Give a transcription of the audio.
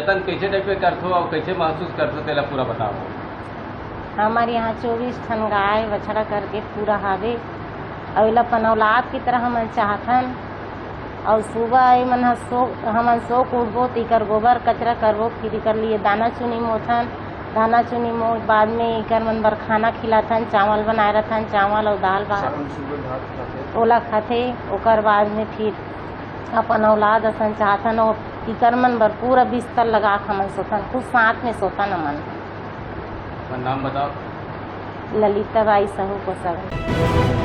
जतन कैसे टाइप के करथो और कैसे महसूस करथो तेला पूरा बताओ। हमारे यहाँ 24 ठन गाय बछड़ा करके पूरा हावे और एला अपन औलाद की तरह हमन चाहथन। और सुबह हमन सोक उठबो तिकर गोबर कचरा करबो, फिर एकर लिए दाना चुनी मोथन। दाना चुनी मो बाद में एकर मन बर खाना खिलाथन, चावल बनाए रहथन, चावल और दाल भात ओला खाथे। ओकर बाद में फिर अपन औलाद असन चाहथन और एकर मन बर पूरा बिस्तर लगा के हमन सोथन, खुद साथ में सोथन हमन। नाम बताओ। ललिता बाई साहू को सब।